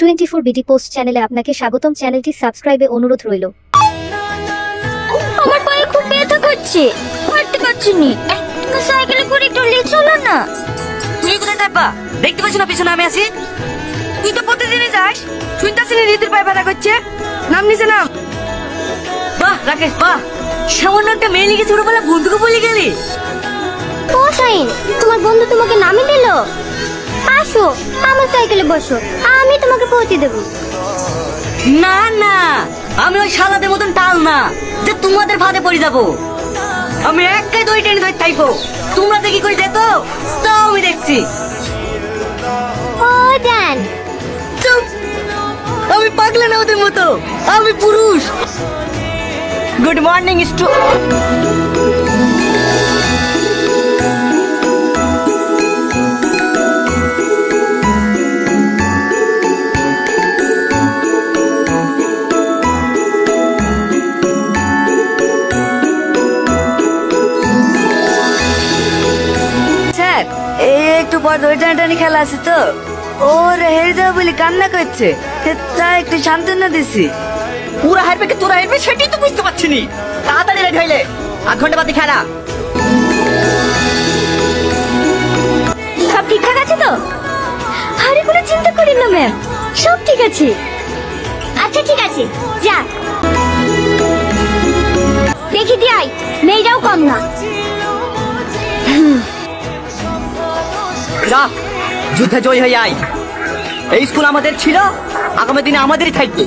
24 BD post চ্যানেলে আপনাকে স্বাগতম। চ্যানেলটি সাবস্ক্রাইবে অনুরোধ রইল। আমার পায়ে খুব ব্যথা করছে, হাঁটতে পারছি না। তুমি সাইকেলে করে একটু নিয়ে চলো না। তুই কোথায় যাবা? দেখতে পাচ্ছ না পিছনে আমি আছি? তুই তো প্রতিদিনই যাস, শুনতাছি না ঋতুর পায়ে ব্যথা করছে। নাম নিচে নাম। বাহ রাকেশ বাহ, সামান্য একটা মেয়ে লিখে ছোটবেলা বন্ধুকে বলে গেলি। ও শাইন, তোমার বন্ধু তোমাকে নামিয়ে দিল? আসো আমার সাইকেলে বসো, আমি তোমাকে পৌঁছে দেবো। না না, আমি ওই শালাদের মতন টাল না যে তোমাদের ফাঁদে পড়ে যাবো। আমি একাই দই টেনে ধরে থাকবো, তোমরা যে কি করে যেত তাও আমি দেখছি। ও জান, চুপ, আমি পাগলা না ওদের মতো, আমি পুরুষ। গুড মর্নিং স্টু স্যার, একটু পর দই টানাটানি খেলা আছে তো, ওর হেরে যাবে বলে কান্না করছে, তাই একটু সান্ত্বনা দিছি। পুরা হারবে কি তোরা হারবে সেটাই তো বুঝতে পারছি নি। তাড়াতাড়ি রেডি হইলে 8 ঘন্টা বাদে খেলা। সব ঠিকঠাক আছে তো? আরে কোনো চিন্তা করেন না ম্যাম, সব ঠিক আছে। আচ্ছা ঠিক আছে, যা দেখি দিয়াই, মেয়েটাও কম না। যা যুদ্ধে জয় হয়ে আয়। এই স্কুল আমাদের ছিল, আগামী দিনে আমাদেরই থাকবে।